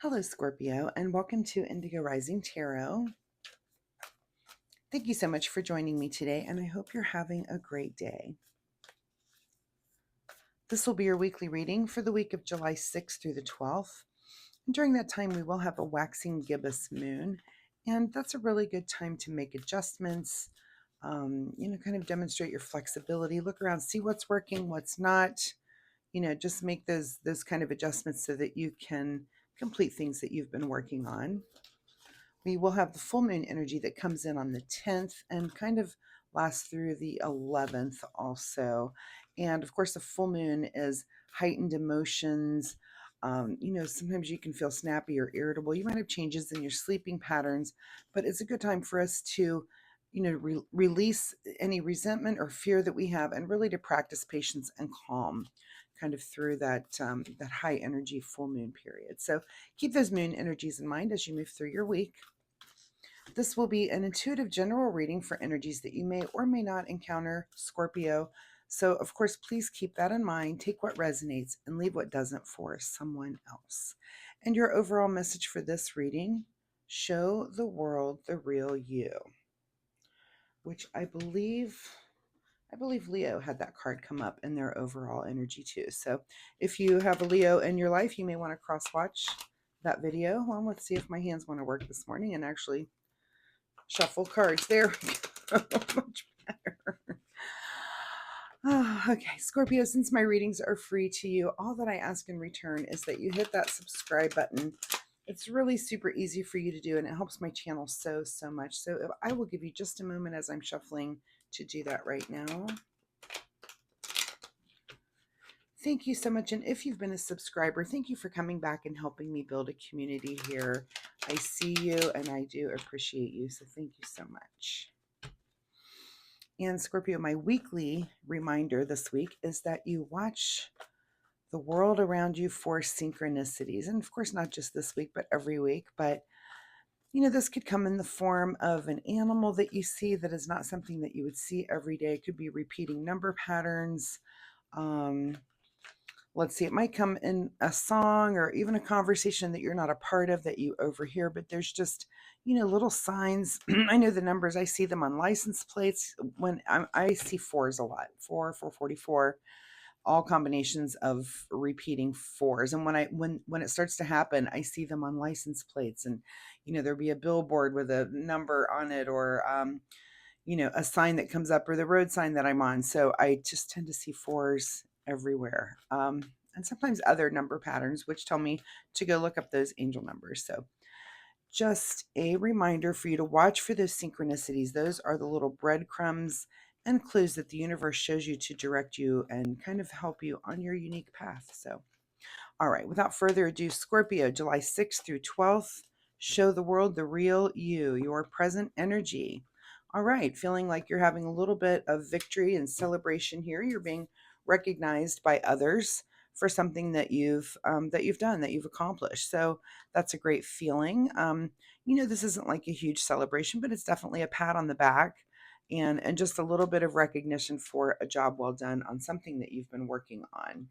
Hello, Scorpio, and welcome to Indigo Rising Tarot. Thank you so much for joining me today, and I hope you're having a great day. This will be your weekly reading for the week of July 6th through the 12th. And during that time, we will have a waxing gibbous moon, and that's a really good time to make adjustments, kind of demonstrate your flexibility, look around, see what's working, what's not, just make those kind of adjustments so that you can complete things that you've been working on. We will have the full moon energy that comes in on the 10th and kind of lasts through the 11th also. And of course, the full moon is heightened emotions. Sometimes you can feel snappy or irritable. You might have changes in your sleeping patterns, but it's a good time for us to, release any resentment or fear that we have, and really to practice patience and calm kind of through that high energy full moon period. So keep those moon energies in mind as you move through your week. This will be an intuitive general reading for energies that you may or may not encounter, Scorpio. So, of course, please keep that in mind. Take what resonates and leave what doesn't for someone else. And your overall message for this reading: show the world the real you, which I believe Leo had that card come up in their overall energy too. So if you have a Leo in your life, you may want to cross watch that video. Well, let's see if my hands want to work this morning and actually shuffle cards. There we go. Much better. Okay, Scorpio, since my readings are free to you, all that I ask in return is that you hit that subscribe button. It's really super easy for you to do, and it helps my channel so much. So I will give you just a moment as I'm shuffling to do that right now. Thank you so much. And if you've been a subscriber, thank you for coming back and helping me build a community here. I see you and I do appreciate you. So thank you so much. And Scorpio, my weekly reminder this week is that you watch the world around you for synchronicities. And of course, not just this week, but every week. But, this could come in the form of an animal that you see that is not something that you would see every day. It could be repeating number patterns. Let's see, it might come in a song or even a conversation that you're not a part of that you overhear, but there's just, little signs. I know the numbers, I see them on license plates when I see fours a lot, 444, all combinations of repeating fours. And when it starts to happen, I see them on license plates, and, there'll be a billboard with a number on it, or, a sign that comes up, or the road sign that I'm on. So I just tend to see fours everywhere. And sometimes other number patterns, which tell me to go look up those angel numbers. So just a reminder for you to watch for those synchronicities. Those are the little breadcrumbs and clues that the universe shows you to direct you and kind of help you on your unique path. So, all right, without further ado, Scorpio, July 6th through 12th, show the world the real you, your present energy. All right, feeling like you're having a little bit of victory and celebration here. You're being recognized by others for something that you've done, that you've accomplished. So that's a great feeling. This isn't like a huge celebration, but it's definitely a pat on the back and just a little bit of recognition for a job well done on something that you've been working on.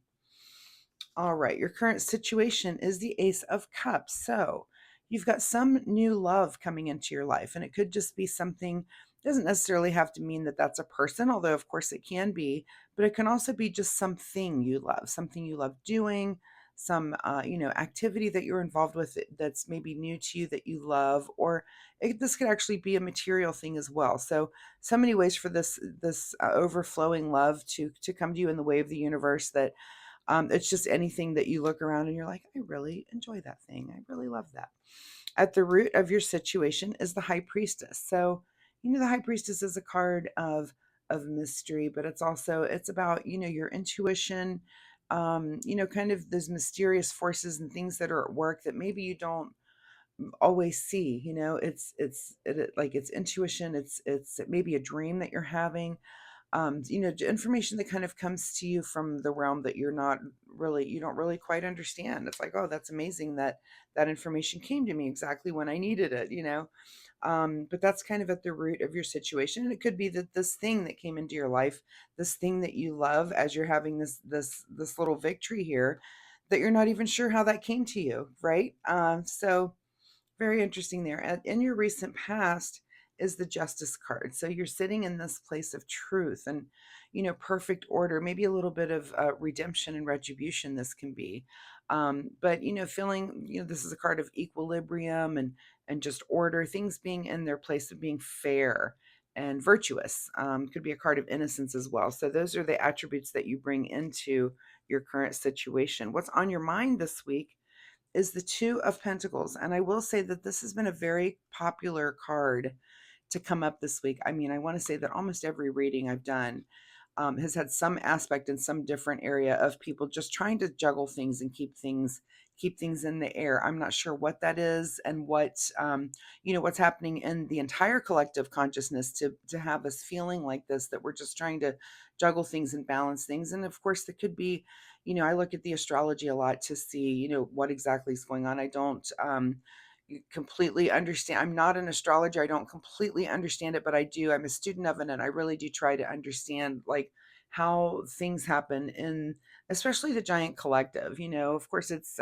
All right, your current situation is the Ace of Cups. So you've got some new love coming into your life, and it could just be something, doesn't necessarily have to mean that that's a person, although of course it can be, but it can also be just something you love doing, some activity that you're involved with that's maybe new to you that you love, or this could actually be a material thing as well. So many ways for this overflowing love to come to you in the way of the universe, that it's just anything that you look around and you're like, I really enjoy that thing. I really love that. At the root of your situation is the High Priestess. So, the High Priestess is a card of mystery, but it's about, your intuition, kind of those mysterious forces and things that are at work that maybe you don't always see. Like it's intuition. It's maybe a dream that you're having, information that kind of comes to you from the realm that you don't really quite understand. It's like, oh, that's amazing that information came to me exactly when I needed it, but that's kind of at the root of your situation. And it could be that this thing that came into your life, this thing that you love, as you're having this little victory here, that you're not even sure how that came to you, right? So very interesting there. And in your recent past is the Justice card. So you're sitting in this place of truth and, perfect order, maybe a little bit of redemption and retribution, this can be. But, feeling, this is a card of equilibrium and just order, things being in their place of being fair and virtuous. Could be a card of innocence as well. So those are the attributes that you bring into your current situation. What's on your mind this week is the Two of Pentacles. And I will say that this has been a very popular card to come up this week. I mean, I want to say that almost every reading I've done has had some aspect in some different area of people just trying to juggle things and keep things in the air. I'm not sure what that is and what's happening in the entire collective consciousness to have us feeling like this, that we're just trying to juggle things and balance things. And of course, it could be, I look at the astrology a lot to see, what exactly is going on. I don't completely understand. I'm not an astrologer. I don't completely understand it, but I do. I'm a student of it, and I really do try to understand like how things happen in especially the giant collective. Of course it's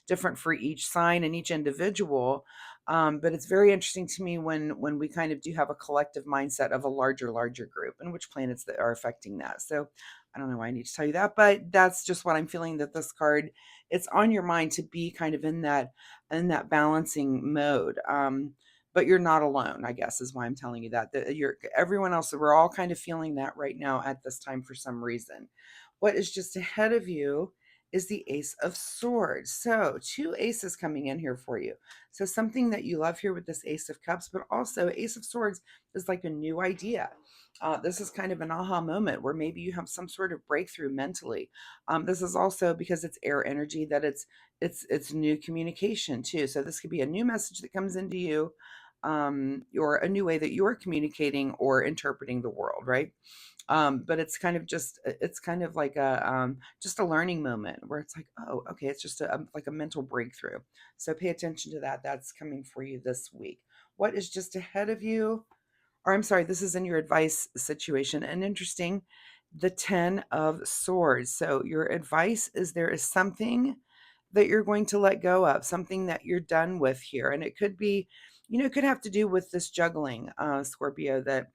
different for each sign and each individual. But it's very interesting to me when we kind of do have a collective mindset of a larger group and which planets that are affecting that. So I don't know why I need to tell you that, but that's just what I'm feeling, that this card, it's on your mind to be kind of in that balancing mode. But you're not alone, I guess, is why I'm telling you that. That you're everyone else, we're all kind of feeling that right now at this time for some reason. What is just ahead of you is the Ace of Swords. So two aces coming in here for you. So something that you love here with this Ace of Cups, but also Ace of Swords is like a new idea. This is kind of an aha moment where maybe you have some sort of breakthrough mentally. This is also because it's air energy, that it's new communication too. So this could be a new message that comes into you, or a new way that you're communicating or interpreting the world, right? But it's kind of like a just a learning moment where it's like, oh, okay, it's just like a mental breakthrough. So pay attention to that. That's coming for you this week. What is just ahead of you? Or I'm sorry, this is in your advice situation. And interesting, the 10 of swords. So your advice is there is something that you're going to let go of, something that you're done with here. And it could be, it could have to do with this juggling, Scorpio, that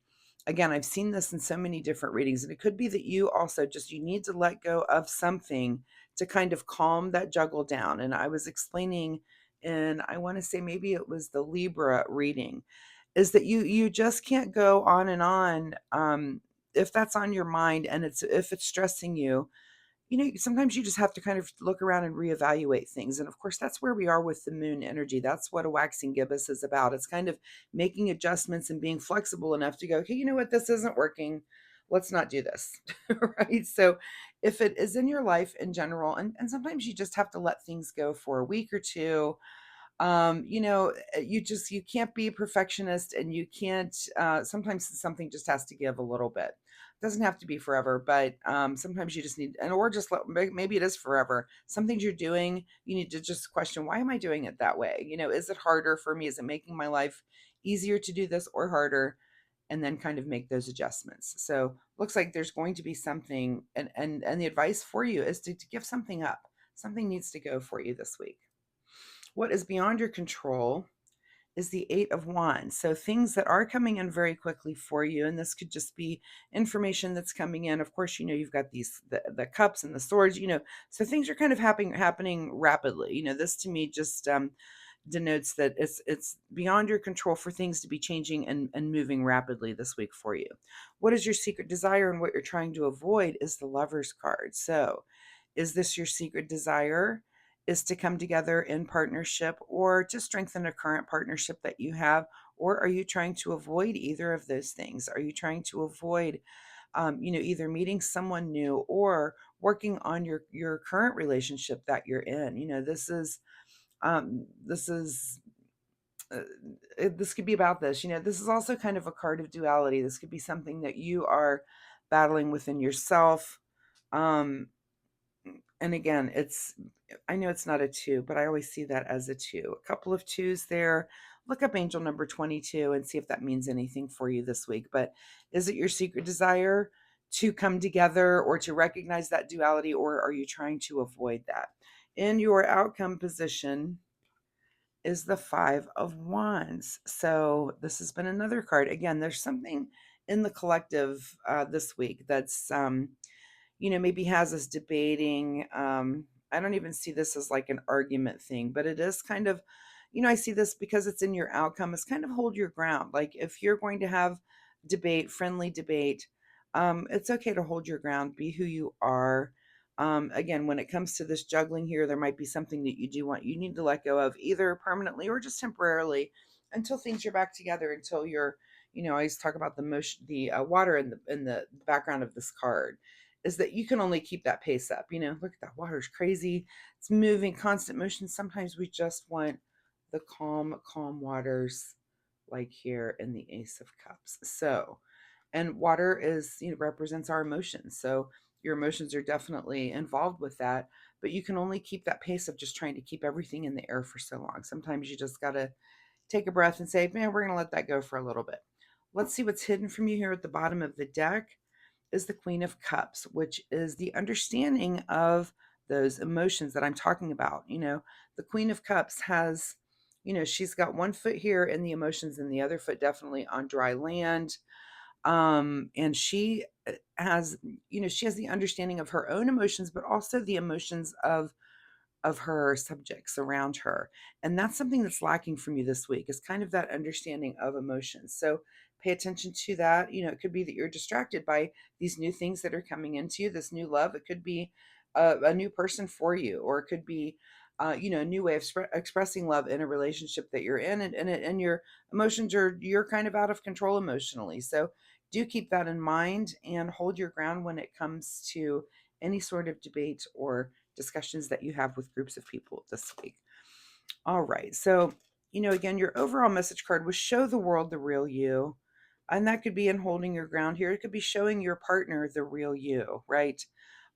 again, I've seen this in so many different readings. And it could be that you also just, you need to let go of something to kind of calm that juggle down. And I was explaining in, I want to say maybe it was the Libra reading, is that you just can't go on and on, if that's on your mind and if it's stressing you. Sometimes you just have to kind of look around and reevaluate things. And of course, that's where we are with the moon energy. That's what a waxing gibbous is about. It's kind of making adjustments and being flexible enough to go, okay, you know what, this isn't working. Let's not do this. Right. So if it is in your life in general, and sometimes you just have to let things go for a week or two, you can't be a perfectionist, and you can't, sometimes something just has to give a little bit. It doesn't have to be forever, but sometimes you just need, and or just maybe it is forever. Some things you're doing, you need to just question, why am I doing it that way? Is it harder for me? Is it making my life easier to do this or harder? And then kind of make those adjustments. So looks like there's going to be something, and the advice for you is to give something up. Something needs to go for you this week. What is beyond your control is the Eight of Wands. So things that are coming in very quickly for you, and this could just be information that's coming in. Of course, you've got the cups and the swords. So things are kind of happening rapidly. This to me just denotes that it's beyond your control for things to be changing and moving rapidly this week for you. What is your secret desire, and what you're trying to avoid is the Lover's card. So is this your secret desire, is to come together in partnership or to strengthen a current partnership that you have? Or are you trying to avoid either of those things? Are you trying to avoid, either meeting someone new or working on your current relationship that you're in? This is uh, this could be about this. This is also kind of a card of duality. This could be something that you are battling within yourself. Um, and again, I know it's not a two, but I always see that as a two. A couple of twos there. Look up angel number 22 and see if that means anything for you this week. But is it your secret desire to come together or to recognize that duality, or are you trying to avoid that? In your outcome position is the Five of Wands. So this has been another card. Again, there's something in the collective this week that's maybe has us debating. I don't even see this as like an argument thing, but it is kind of, I see this because it's in your outcome. It's kind of hold your ground. Like if you're going to have debate, friendly debate, it's okay to hold your ground, be who you are. Again, when it comes to this juggling here, there might be something that you need to let go of either permanently or just temporarily until things are back together, until you're, I always talk about the motion, the water in the background of this card is that you can only keep that pace up. Look at that water's crazy. It's moving, constant motion. Sometimes we just want the calm, calm waters like here in the Ace of Cups. So, and water is, represents our emotions. So your emotions are definitely involved with that, but you can only keep that pace of just trying to keep everything in the air for so long. Sometimes you just got to take a breath and say, man, we're going to let that go for a little bit. Let's see what's hidden from you here at the bottom of the deck is the Queen of Cups, which is the understanding of those emotions that I'm talking about. The Queen of Cups has, she's got one foot here in the emotions and the other foot definitely on dry land. And she has, she has the understanding of her own emotions, but also the emotions of her subjects around her. And that's something that's lacking from you this week is kind of that understanding of emotions. So pay attention to that. It could be that you're distracted by these new things that are coming into you, this new love. It could be a new person for you, or it could be, a new way of expressing love in a relationship that you're in, and your emotions you're kind of out of control emotionally. So do keep that in mind and hold your ground when it comes to any sort of debate or discussions that you have with groups of people this week. All right. So, again, your overall message card was show the world the real you. And that could be in holding your ground here. It could be showing your partner the real you, right?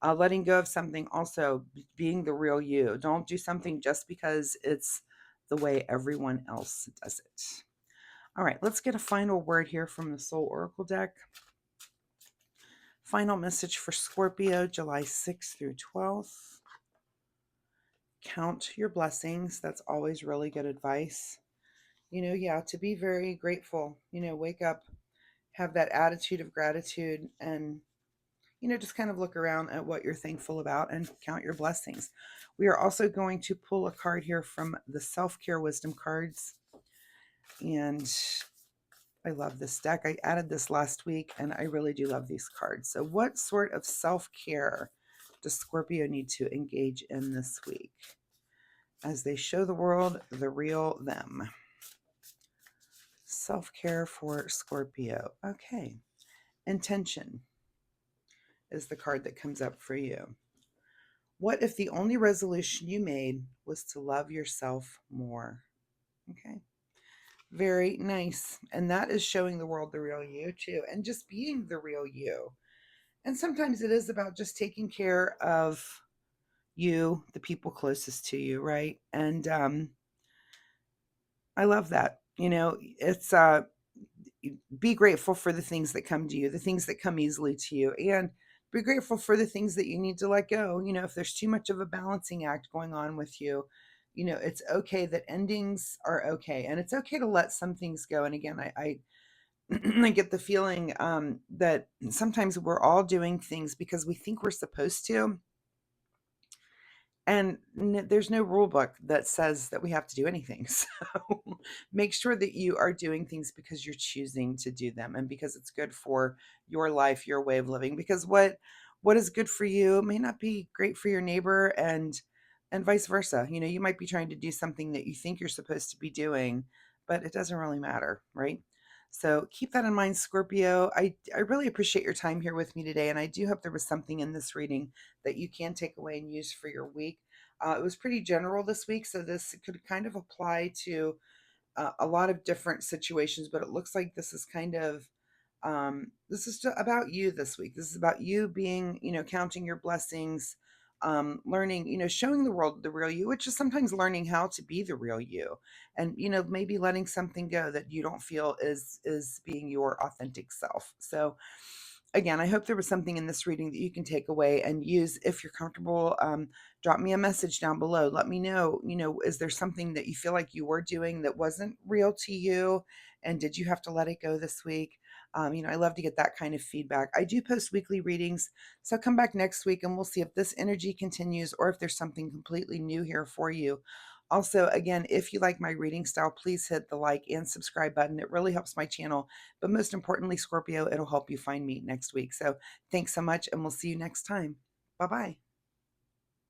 Letting go of something, also being the real you. Don't do something just because it's the way everyone else does it. All right, let's get a final word here from the Soul Oracle deck. Final message for Scorpio, July 6th through 12th. Count your blessings. That's always really good advice. To be very grateful. Wake up, have that attitude of gratitude, and, just kind of look around at what you're thankful about and count your blessings. We are also going to pull a card here from the Self-Care Wisdom cards. And I love this deck. I added this last week, and I really do love these cards. So what sort of self-care does Scorpio need to engage in this week as they show the world the real them? Self-care for Scorpio. Okay. Intention is the card that comes up for you. What if the only resolution you made was to love yourself more? Okay. Very nice. And that is showing the world the real you too, and just being the real you. And sometimes it is about just taking care of you, the people closest to you, right? And I love that. It's be grateful for the things that come to you, the things that come easily to you, and be grateful for the things that you need to let go. If there's too much of a balancing act going on with you, it's okay that endings are okay, and it's okay to let some things go. And again, I I get the feeling that sometimes we're all doing things because we think we're supposed to, and there's no rule book that says that we have to do anything. So make sure that you are doing things because you're choosing to do them and because it's good for your life, your way of living. Because what is good for you may not be great for your neighbor, and vice versa. You might be trying to do something that you think you're supposed to be doing, but it doesn't really matter, right? So keep that in mind, Scorpio. I really appreciate your time here with me today, and I do hope there was something in this reading that you can take away and use for your week. It was pretty general this week, so this could kind of apply to a lot of different situations, but it looks like this is kind of this is about you this week. This is about you being, counting your blessings, learning, showing the world the real you, which is sometimes learning how to be the real you, and maybe letting something go that you don't feel is being your authentic self. So again, I hope there was something in this reading that you can take away and use if you're comfortable. Drop me a message down below. Let me know, is there something that you feel like you were doing that wasn't real to you? And did you have to let it go this week? I love to get that kind of feedback. I do post weekly readings, so come back next week and we'll see if this energy continues or if there's something completely new here for you. Also, again, if you like my reading style, please hit the like and subscribe button. It really helps my channel. But most importantly, Scorpio, it'll help you find me next week. So thanks so much, and we'll see you next time. Bye bye.